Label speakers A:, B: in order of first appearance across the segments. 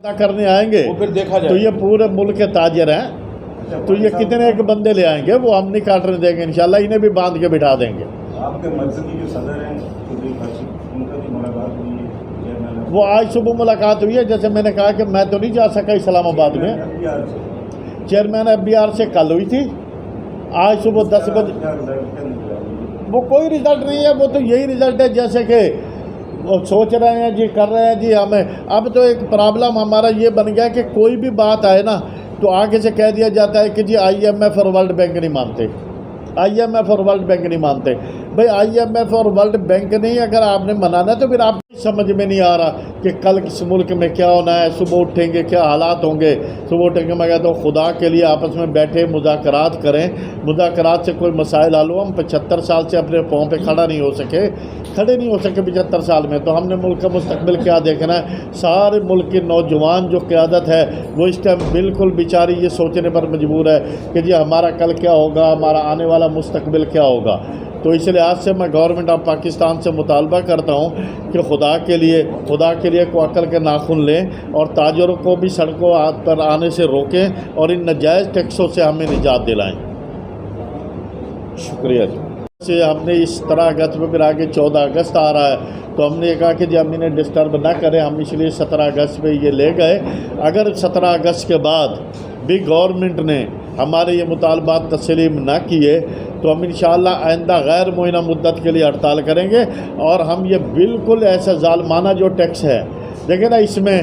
A: کرنے آئیں گے
B: وہ پھر دیکھا
A: تو
B: جائے
A: یہ پورے ملک کے تاجر ہیں، تو یہ کتنے ایک بندے لے آئیں گے وہ ہم نہیں کاٹنے دیں گے انشاءاللہ، انہیں بھی باندھ کے بٹھا دیں گے۔
C: آپ کے مرکزی جو صدر ہیں ان کا بھی ملاقات ہوئی ہے؟
A: وہ آج صبح ملاقات ہوئی ہے، جیسے میں نے کہا کہ میں تو نہیں جا سکا اسلام آباد میں، چیئرمین FBR سے کل ہوئی تھی، آج صبح 10 بجے وہ کوئی رزلٹ نہیں ہے، وہ تو یہی رزلٹ ہے جیسے کہ وہ سوچ رہے ہیں جی، کر رہے ہیں جی۔ ہمیں اب تو ایک پرابلم ہمارا یہ بن گیا کہ کوئی بھی بات آئے نا تو آگے سے کہہ دیا جاتا ہے کہ جی IMF اور ورلڈ بینک نہیں مانتے، IMF اور ورلڈ بینک نہیں مانتے۔ بھئی IMF اور ورلڈ بینک نہیں اگر آپ نے منانا تو پھر آپ سمجھ میں نہیں آ رہا کہ کل کس ملک میں کیا ہونا ہے، صبح اٹھیں گے کیا حالات ہوں گے۔ صبح اٹھیں گے میں کہتا ہوں خدا کے لیے آپس میں بیٹھے مذاکرات کریں، مذاکرات سے کوئی مسائل حل ہو۔ ہم 75 سال سے اپنے پاؤں پہ کھڑے نہیں ہو سکے 75 سال میں، تو ہم نے ملک کا مستقبل کیا دیکھنا ہے؟ سارے ملک کی نوجوان جو قیادت ہے وہ اس ٹائم بالکل بیچاری یہ سوچنے پر مجبور ہے کہ جی ہمارا کل کیا ہوگا، ہمارا آنے والا مستقبل کیا ہوگا۔ تو اس لحاظ سے میں گورنمنٹ آف پاکستان سے مطالبہ کرتا ہوں کہ خدا کے لیے کو عقل کے ناخن لیں اور تاجروں کو بھی سڑکوں پر آنے سے روکیں اور ان ناجائز ٹیکسوں سے ہمیں نجات دلائیں۔ شکریہ جی۔ ہم نے اس 17 اگست میں پھر آگے 14 اگست آ رہا ہے تو ہم نے یہ کہا کہ جی ہم انہیں ڈسٹرب نہ کریں، ہم اس لیے 17 اگست میں یہ لے گئے۔ اگر 17 اگست کے بعد بھی گورنمنٹ نے ہمارے یہ مطالبات تسلیم نہ کیے تو ہم انشاءاللہ آئندہ غیر معینہ مدت کے لیے ہڑتال کریں گے، اور ہم یہ بالکل ایسا ظالمانہ جو ٹیکس ہے دیکھیں نا، اس میں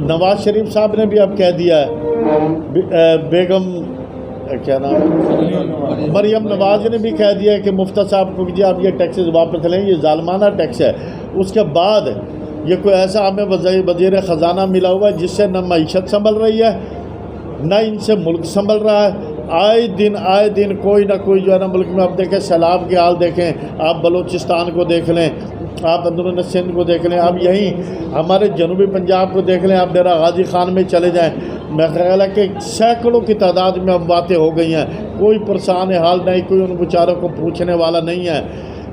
A: نواز شریف صاحب نے بھی اب کہہ دیا ہے، بیگم کیا نام مریم نواز نے بھی کہہ دیا ہے کہ مفتی صاحب کو کہ جی آپ یہ ٹیکسز واپس لیں، یہ ظالمانہ ٹیکس ہے۔ اس کے بعد یہ کوئی ایسا ہمیں وزیر خزانہ ملا ہوا ہے جس سے نہ معیشت سنبھل رہی ہے نہ ان سے ملک سنبھل رہا ہے۔ آئے دن کوئی نہ کوئی جو ہے نا ملک میں، اب دیکھیں سیلاب کے حال دیکھیں، آپ بلوچستان کو دیکھ لیں، آپ اندرون سندھ کو دیکھ لیں، اب یہیں ہمارے جنوبی پنجاب کو دیکھ لیں، آپ ڈیرہ غازی خان میں چلے جائیں، میں خیال ہے کہ سینکڑوں کی تعداد میں امواتیں ہو گئی ہیں، کوئی پرسان حال نہیں، کوئی ان بیچاروں کو پوچھنے والا نہیں ہے۔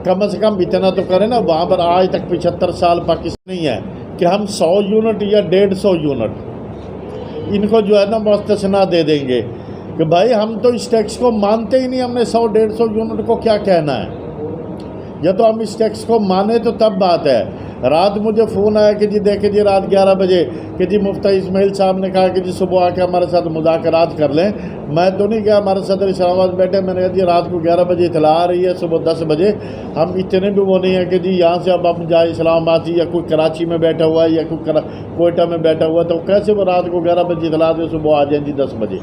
A: کم از کم اتنا تو کریں نا، وہاں پر آج تک 75 سال پاکستان نہیں ہے کہ ہم 100 یونٹ یا 150 یونٹ ان کو جو ہے نا مستثنا دے دیں گے کہ بھائی ہم تو اس ٹیکس کو مانتے ہی نہیں، ہم نے 100-150 یونٹ کو کیا کہنا ہے؟ یا تو ہم اس ٹیکس کو مانیں تو تب بات ہے۔ رات مجھے فون آیا کہ جی دیکھیں جی رات 11 بجے کہ جی مفتی اسماعیل صاحب نے کہا کہ جی صبح آ کے ہمارے ساتھ مذاکرات کر لیں۔ میں تو نہیں گیا، ہمارے صدر اسلام آباد بیٹھے، میں نے کہا جی رات کو 11 بجے اطلاع آ رہی ہے، صبح 10 بجے ہم اتنے بھی وہ نہیں ہیں کہ جی یہاں سے اب ہم جائے اسلام آباد یا کوئی کراچی میں بیٹھا ہوا ہے یا کوئی کوئٹہ میں بیٹھا ہوا ہے، تو کیسے وہ رات کو 11 بجے اطلاع دے صبح آ جائیں جی 10 بجے؟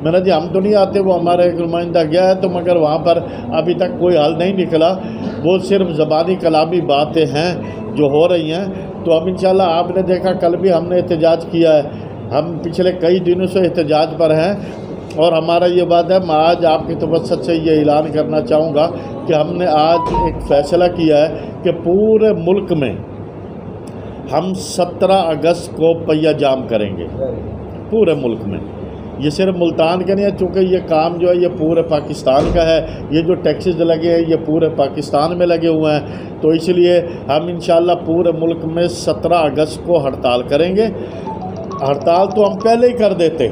A: میں نے جی ہم تو نہیں آتے، وہ ہمارا ایک نمائندہ گیا ہے تو مگر وہاں پر ابھی تک کوئی حل نہیں نکلا، وہ صرف زبانی کلامی باتیں ہیں جو ہو رہی ہیں۔ تو اب انشاءاللہ آپ نے دیکھا کل بھی ہم نے احتجاج کیا ہے، ہم پچھلے کئی دنوں سے احتجاج پر ہیں، اور ہمارا یہ بات ہے، میں آج آپ کی توسط سے یہ اعلان کرنا چاہوں گا کہ ہم نے آج ایک فیصلہ کیا ہے کہ پورے ملک میں ہم 17 اگست کو پہیہ جام کریں گے، پورے ملک میں۔ یہ صرف ملتان کے نہیں ہے، چونکہ یہ کام جو ہے یہ پورے پاکستان کا ہے، یہ جو ٹیکسز لگے ہیں یہ پورے پاکستان میں لگے ہوئے ہیں، تو اس لیے ہم انشاءاللہ پورے ملک میں 17 اگست کو ہڑتال کریں گے۔ ہڑتال تو ہم پہلے ہی کر دیتے،